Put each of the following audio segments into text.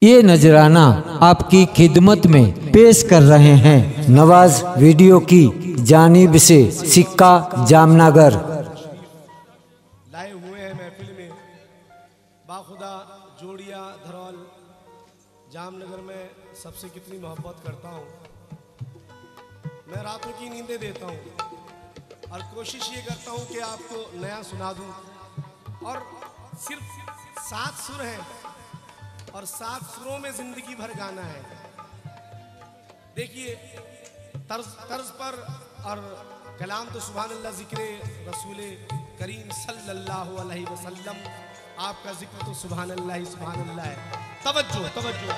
ये नजराना आपकी खिदमत में पेश कर रहे हैं नवाज वीडियो की जानिब से सिक्का जामनगर। लाए हुए हैं महफिल में बाखुदा जोड़िया धरौल जामनगर में सबसे कितनी मोहब्बत करता हूँ। मैं रातों की नींदें देता हूँ और कोशिश ये करता हूँ कि आपको नया सुना दूँ। और सिर्फ 7 सुर हैं और 7 सुरों में जिंदगी भर गाना है। देखिए तर्ज पर और कलाम तो सुभान अल्लाह, जिक्र रसूल करीम सल्लल्लाहु अलैहि वसल्लम, आपका जिक्र तो सुभान अल्लाह ही सुभान अल्लाह है। तवज्जो तवज्जो।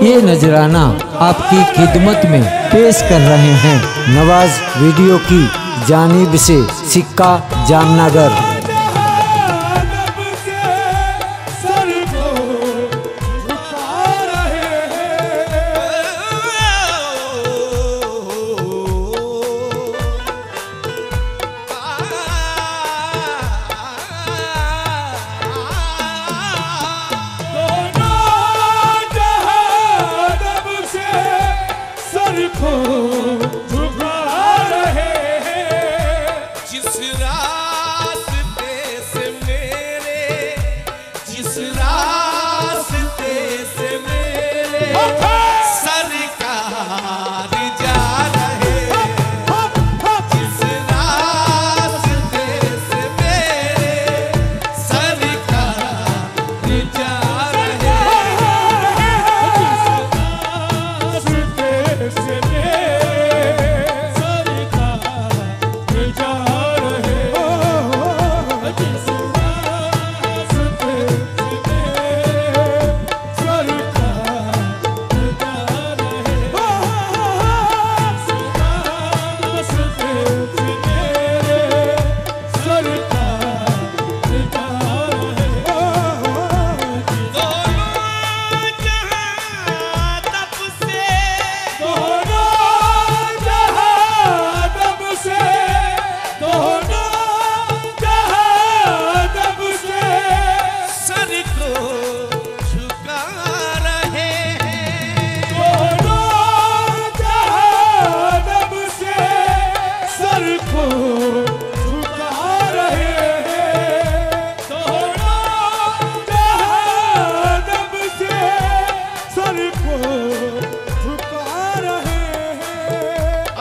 ये नजराना आपकी खिदमत में पेश कर रहे हैं नवाज वीडियो की जानिब से सिक्का जामनगर।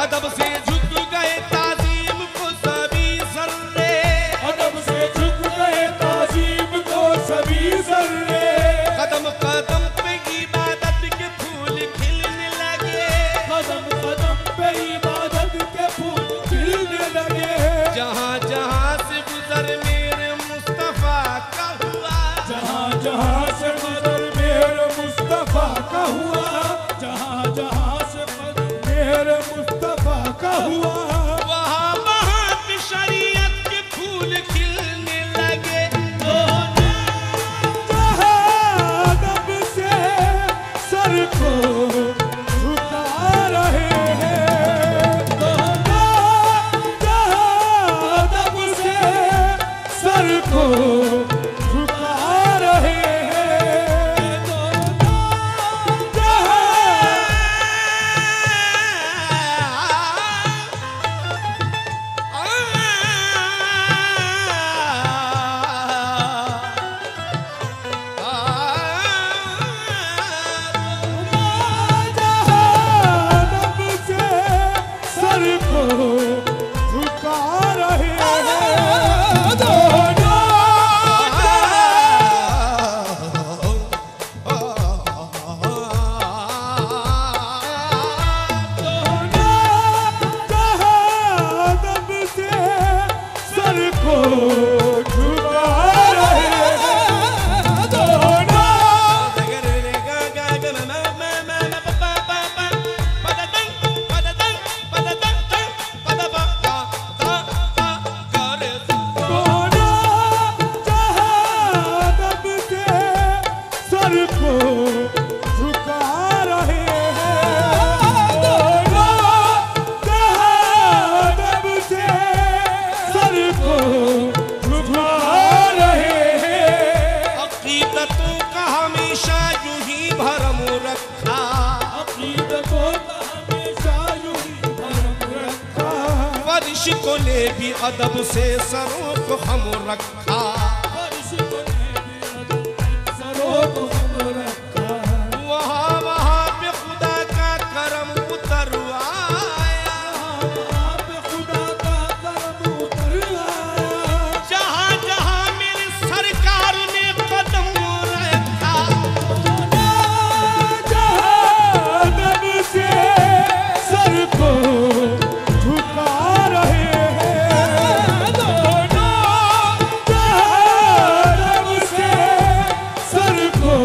अदब से झुक गए ताजीम को सभी सर्रे, अदब से झुक गए ताजीम को सभी सर्रे। कदम कदम पे इबादत के फूल खिलने लगे, कदम कदम पे इबादत के फूल खिलने लगे। जहाँ जहाँ से गुजर मेरे मुस्तफा का हुआ, जहाँ जहाँ से गुजर मेरे मुस्तफा का हुआ, जहाँ जहाँ से मेरे मुस्तफा का हुआ, वहाँ वहाँ पे शरीयत के फूल खिलने लगे। अदब से सर को झुका रहे हैं, अदब से सर को झुका रहे हैं। फरिश्तों ने भी अदब से सरों को हम रखा, वहाँ वहाँ पे खुदा का करम उतर आया, जहाँ जहाँ मेरी सरकार ने कदम रखा, अदब से सर को झुका रहे हैं दोनों, अदब से सर को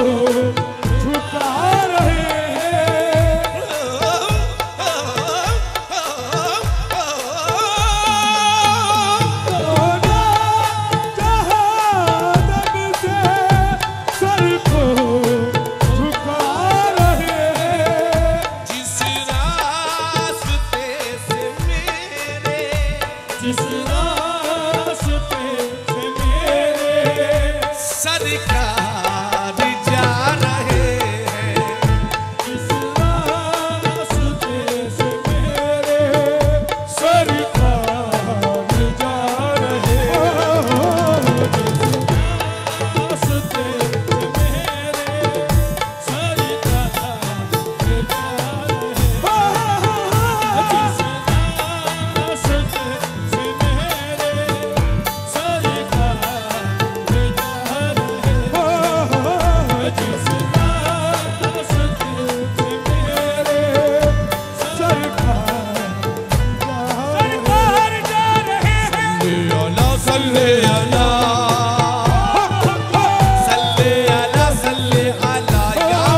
झुका रहे हैं दोनों, अदब से सर को झुका रहे हैं। जिस रास्ते से मेरे जिस रास्ते से मेरे सरकार जा रहे हैं, जिस रास्ते से मेरे सरकार जा रहे हैं, जिस रास्ते से मेरे सरकार जा रहे हैं, जिस रास्ते से मेरे सरकार जा रहे हैं, जिस रास्ते से मेरे सरकार जा रहे हैं। अल्लाह सल्ले अला सल्ले अला सल्ले अला या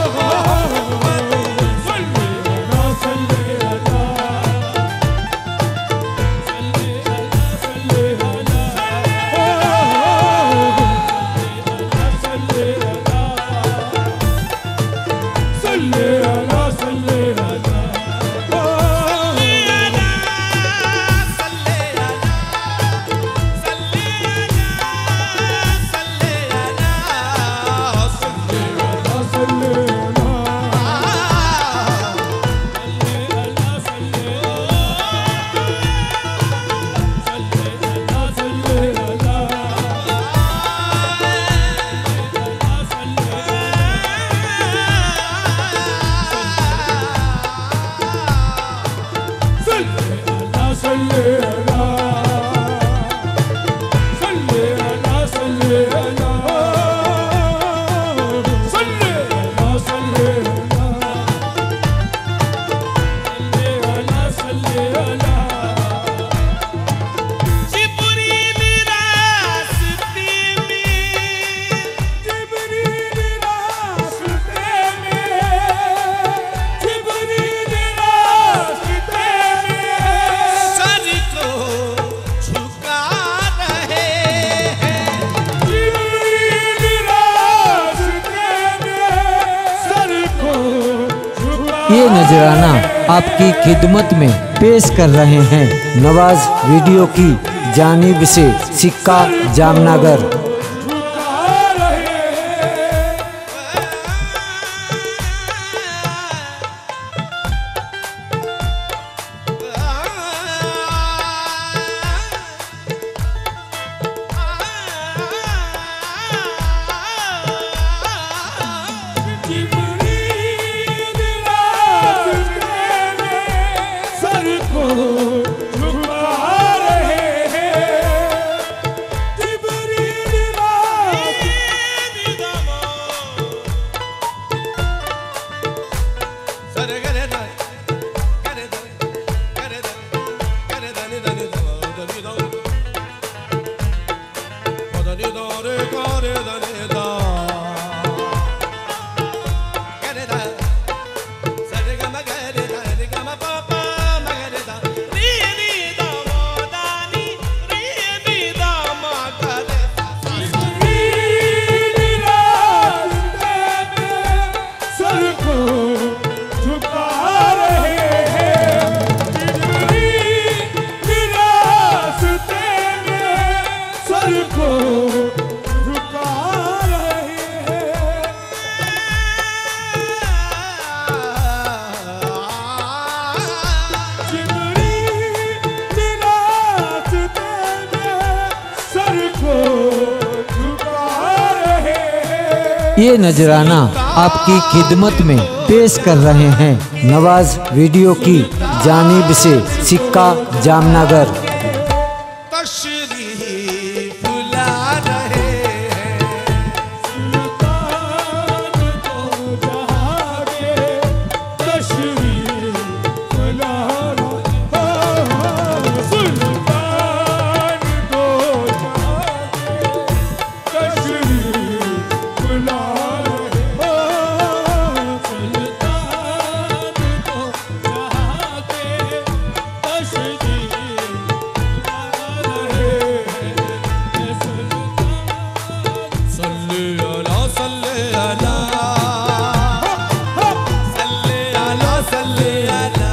ये नजराना आपकी खिदमत में पेश कर रहे हैं नवाज वीडियो की जानिब से सिक्का जामनगर। झुका रहे हैं ये नजराना आपकी खिदमत में पेश कर रहे हैं नवाज वीडियो की जानिब से सिक्का जामनगर। तशरीफ ला रहे हैं सुल्तान को जहाँ के तशरीफ ला रहे हैं। सुल्तान को जहाँ के तशरीफ ला रहे हैं। सुल्तान को जहाँ के तशरीफ सल्ले अला सल्ले अला सल्ले अला सल्ले अला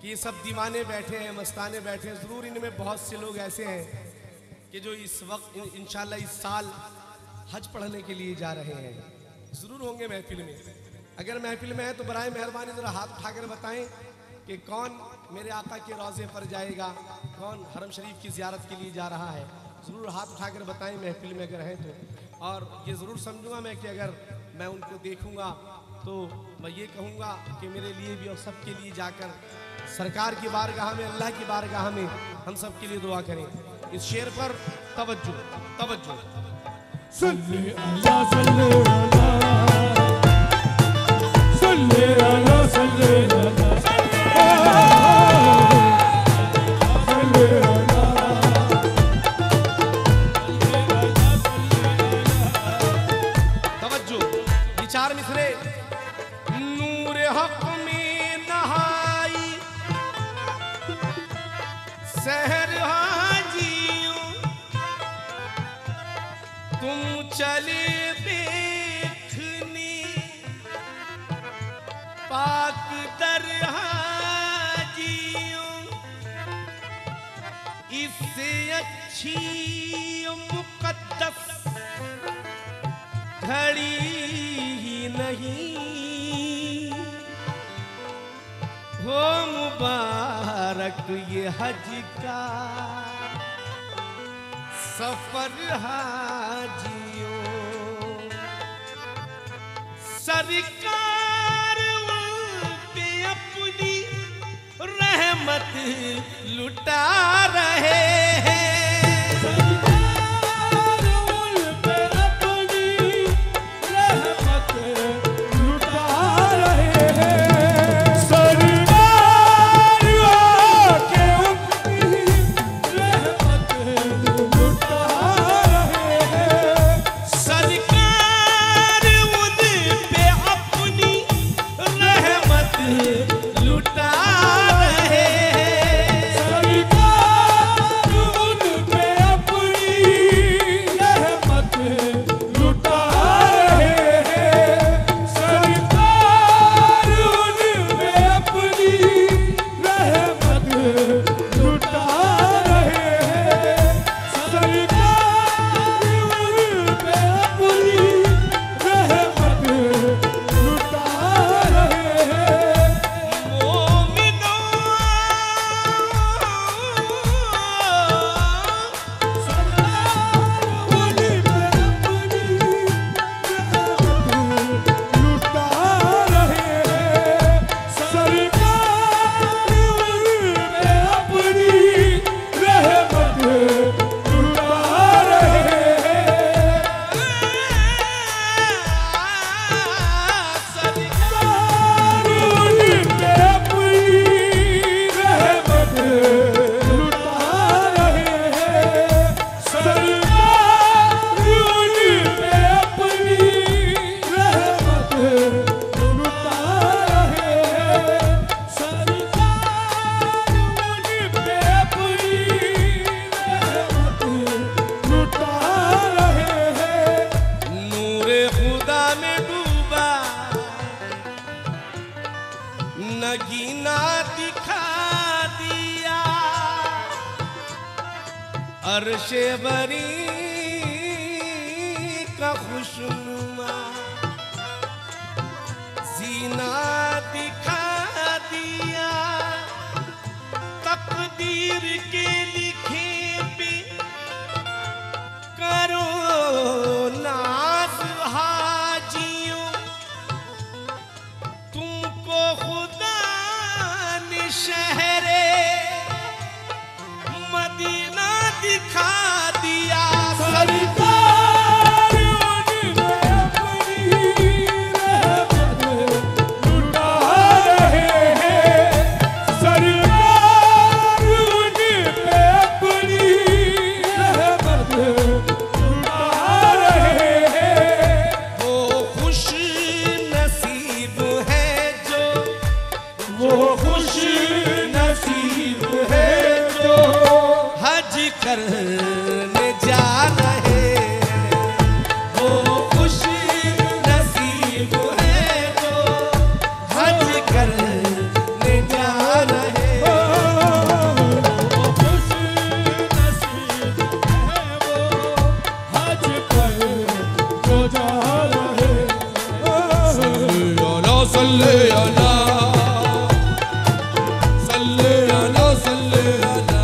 ये सब दीवाने बैठे हैं, मस्ताने बैठे हैं। ज़रूर इनमें बहुत से लोग ऐसे हैं कि जो इस वक्त इंशाल्लाह इस साल हज पढ़ने के लिए जा रहे हैं। ज़रूर होंगे महफिल में। अगर महफिल में है तो बराए मेहरबानी ज़रा हाथ उठाकर बताएं कि कौन मेरे आका के रोज़े पर जाएगा, कौन हरम शरीफ की ज़ियारत के लिए जा रहा है। ज़रूर हाथ उठाकर बताएं महफिल में अगर हैं तो। और ये ज़रूर समझूंगा मैं कि अगर मैं उनको देखूंगा तो मैं ये कहूँगा कि मेरे लिए भी और सबके लिए जाकर सरकार की बारगाह में, अल्लाह की बारगाह में हम सब के लिए दुआ करें। इस शेर पर तवज्जो तवज्जो। सल्ले अला सल्ले अला सल्ले अला सल्ले अला सल्ले अला तवज्जो। ये चार मिसरे। नूर हक में नहाई सहर हाजियों, तुम चले देखने पाक दर हाजियों। इससे अच्छी मुकद्दस घड़ी ही नहीं हो मुबारक ये हज का सफर हाजियों। सरकार उन पे अपनी रहमत लुटा रहे हैं। सरकार उन पे अपनी रहमत लुटा रहे हैं। सरकार आके अपनी रहमत लुटा रहे हैं। सरकार उन पे अपनी रहमत लुटा रहे हैं। सरकार उन अर्शे बरी का खुशनुमा सीना दिखा दिया, तकदीर के लिखे पे करो नाज हाजियों, तुमको खुदा ने शहरे मदीना दिखा दिया। सरकार उनमें अपनी रहमत लुटा रहे हैं, सरकार उनमें अपनी रहमत लुटा रहे हैं। वो खुश नसीब है जो, वो खुश नसीब है जो हज करने जा रहे हैं। वो खुश नसीब है जो हज करने जा रहे हैं। वो खुश नसीब है वो हज पर जो जा रहे अला सल्ले अला सल्ले अला सल्ले अला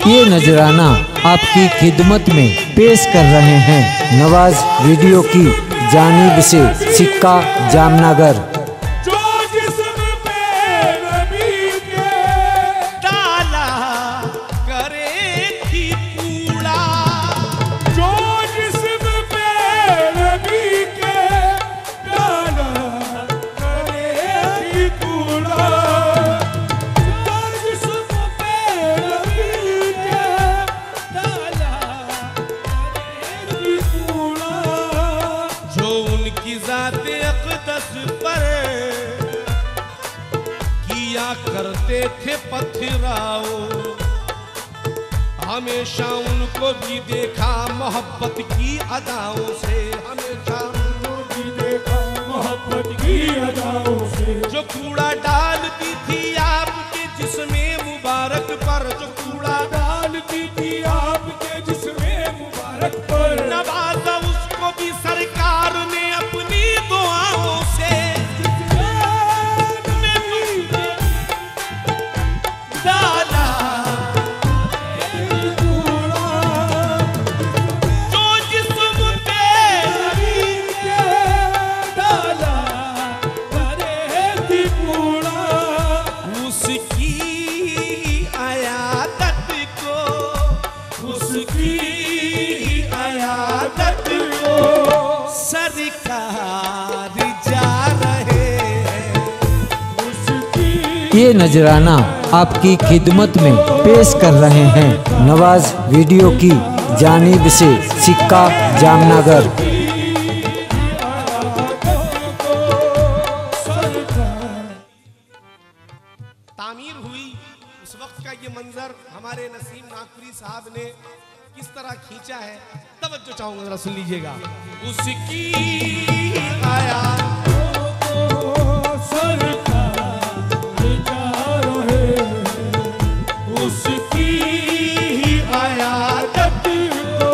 ये नजराना आपकी खिदमत में पेश कर रहे हैं नवाज वीडियो की जानिब से सिक्का जामनगर। जो जिस्म पे नबी के डाला करे थी कूड़ा, जो जिस्म पे नबी के डाला करे कूड़ा, जो जिस्म पे नबी के डाला करे कूड़ा, जो उनकी ज़ात अक़दस पर किया करते थे पथराओ, हमेशा उनको भी देखा मोहब्बत की अदाओं से, हमेशा उनको भी देखा मोहब्बत की अदाओं से, जो कूड़ा डालती थी आपके जिस्मे मुबारक पर, जो कूड़ा डालती थी आपके जिस्मे मुबारक पर, नवाजा उसको भी सरकार ने अपनी दुआओं से, डाला जो जिस्म पे डाला करे कूड़ा, उसकी अयादत को, उसकी अयादत को सरकार जा रहे हैं। उसकी ये नजराना आपकी खिदमत में पेश कर रहे हैं नवाज वीडियो की जानिब से सिक्का जामनगर। तामीर हुई उस वक्त का ये मंजर हमारे नसीम नागपुरी साहब ने किस तरह खींचा है, तवज्जो चाहूंगा जरा सुन लीजिएगा। उसकी आया उसकी आयादत को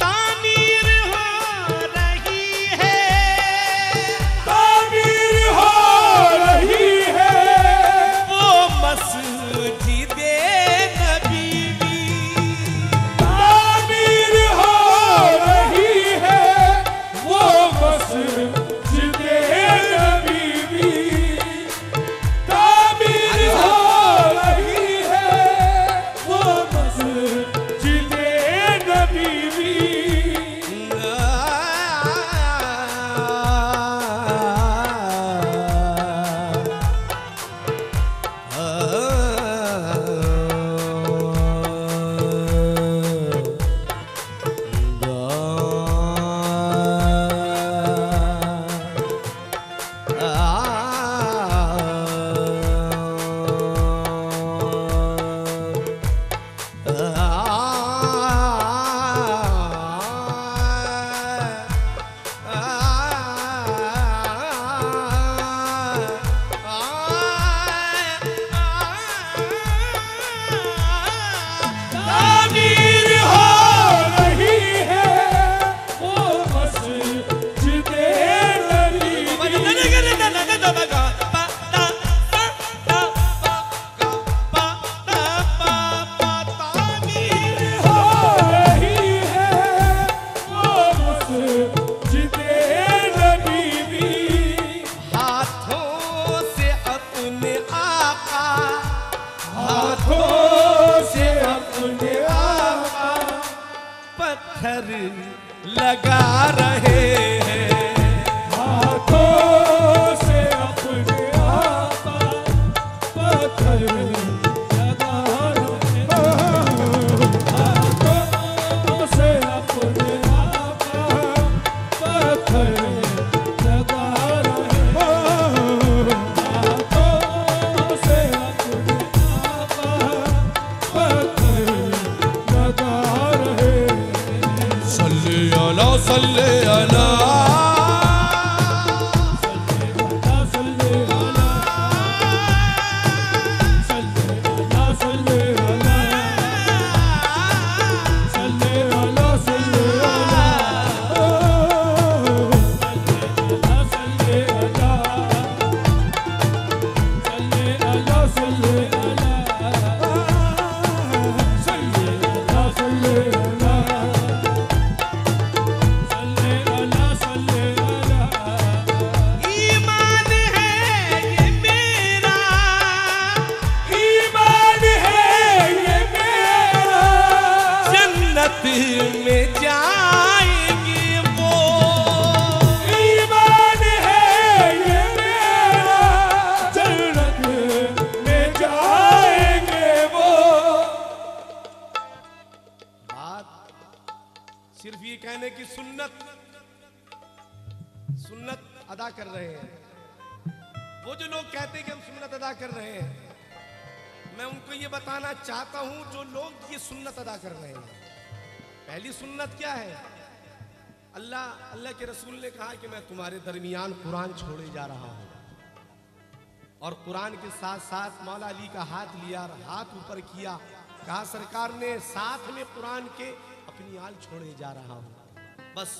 तामीर हो रही है वो मस्जिदे नबी, तामीर हो रही है वो मस्जिदे नबी, तामीर हो रही है वो मस्जिदे नबी। तामीर हो रही है वो मस्जिदे नबी, हो रही है वो मस्जिदे नबी। हाथों से अपने आका, हाथों से अपने आका पत्थर लगा रहे हैं। हाथों से अपने आका पत्थर लगा रहे हैं। हाथों से अपने आका पत्थर लगा रहे हैं। हाथों से अपने आका पत्थर लगा रहे हैं। सल्ले अला सल्ले अला ये कहने की सुन्नत अदा कर रहे हैं, वो जो लोग कहते हैं कि हम सुन्नत अदा कर रहे हैं, मैं उनको ये बताना चाहता हूं जो लोग ये सुन्नत अदा कर रहे हैं, पहली सुन्नत क्या है? अल्लाह के रसूल ने कहा कि मैं तुम्हारे दरमियान कुरान छोड़े जा रहा हूं, और कुरान के साथ साथ मौला अली का हाथ लिया और हाथ ऊपर किया, कहा सरकार ने साथ में कुरान के अपनी आल छोड़े जा रहा हूं। बस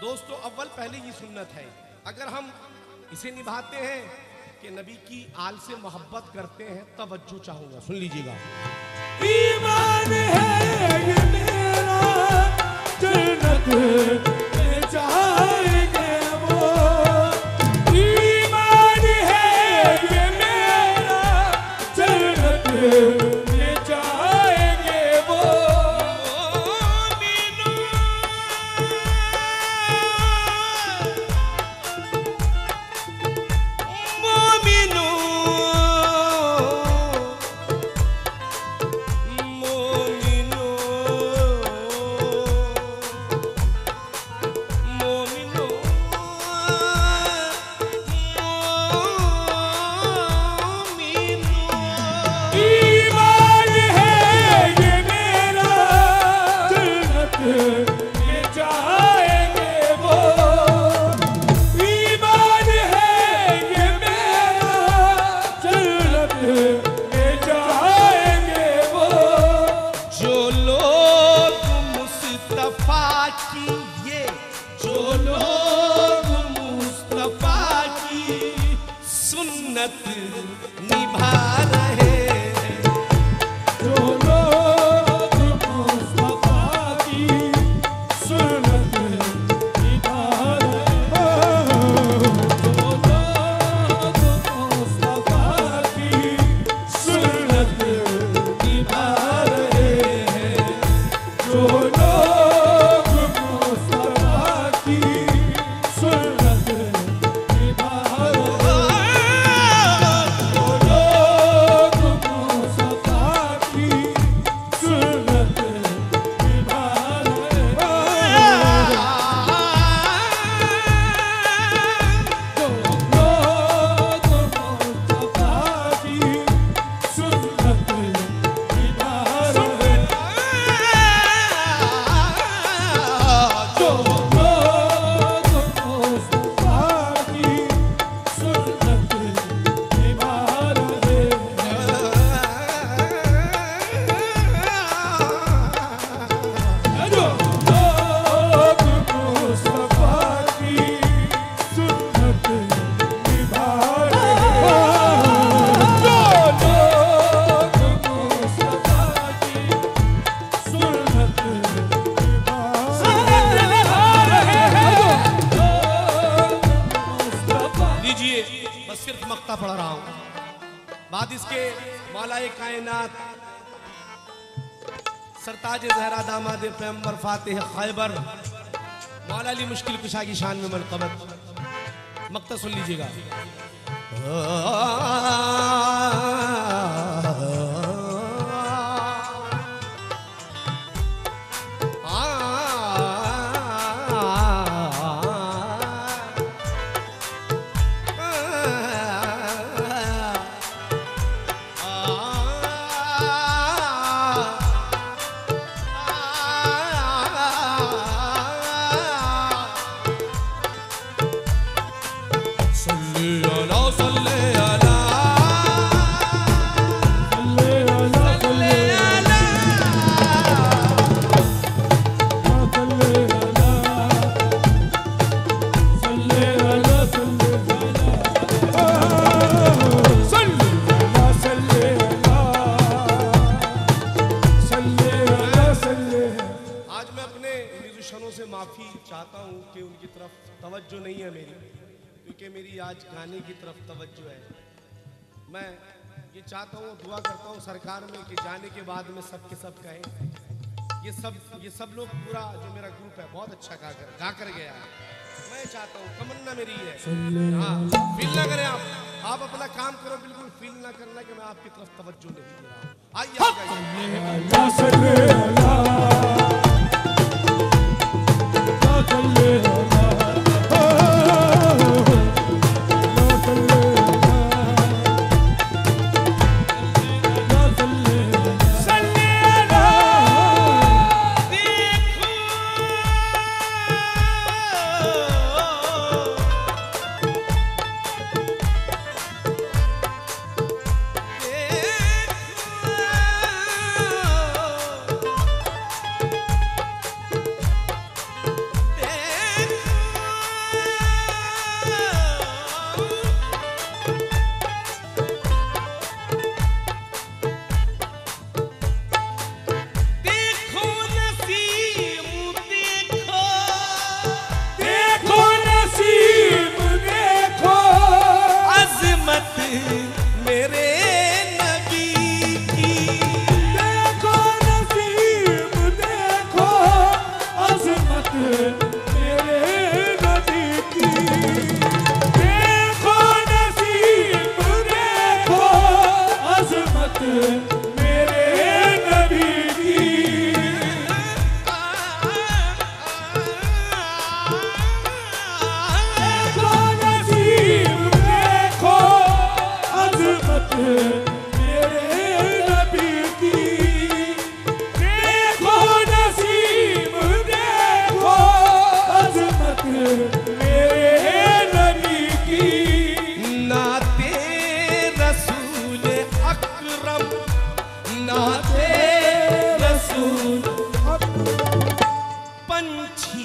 दोस्तों, अव्वल पहले ये सुन्नत है। अगर हम इसे निभाते हैं कि नबी की आल से मोहब्बत करते हैं, तवज्जो चाहूंगा, सुन लीजिएगा। ईमान है ये मेरा, जन्नत में जाएंगे वो। ईमान है ये मेरा, जन्नत में जाएंगे वो। निभा रहे जो लोग मुस्तफा की सुन्नत निभा रहे, जो लोग मुस्तफा की सुन्नत निभा रहे हैं, जो लोग मुस्तफा की सुन्नत निभा रहे हैं। पढ़ रहा हूं। बाद इसके मौलाए कायनात सरताज ज़हरा दामाद पैगंबर फातिह खैबर मौला अली मुश्किल कुशा की शान में मनक़बत मक्ता सुन लीजिएगा। माफी चाहता हूं कि उनकी तरफ तवज्जो नहीं है मेरी, क्योंकि मेरी आज गाने की तरफ तवज्जो है। मैं ये चाहता हूँ, दुआ करता हूँ सरकार में कि जाने के बाद में सब के सब कहें ये सब लोग पूरा जो मेरा ग्रुप है बहुत अच्छा गा कर गया है। मैं चाहता हूँ, तमन्ना मेरी है, हाँ फील ना करें आप अपना काम करो, बिल्कुल फील ना करना कि मैं आपकी तरफ तवज्जो नहीं दे रहा हूँ। आइए नाते रसूल। पंछी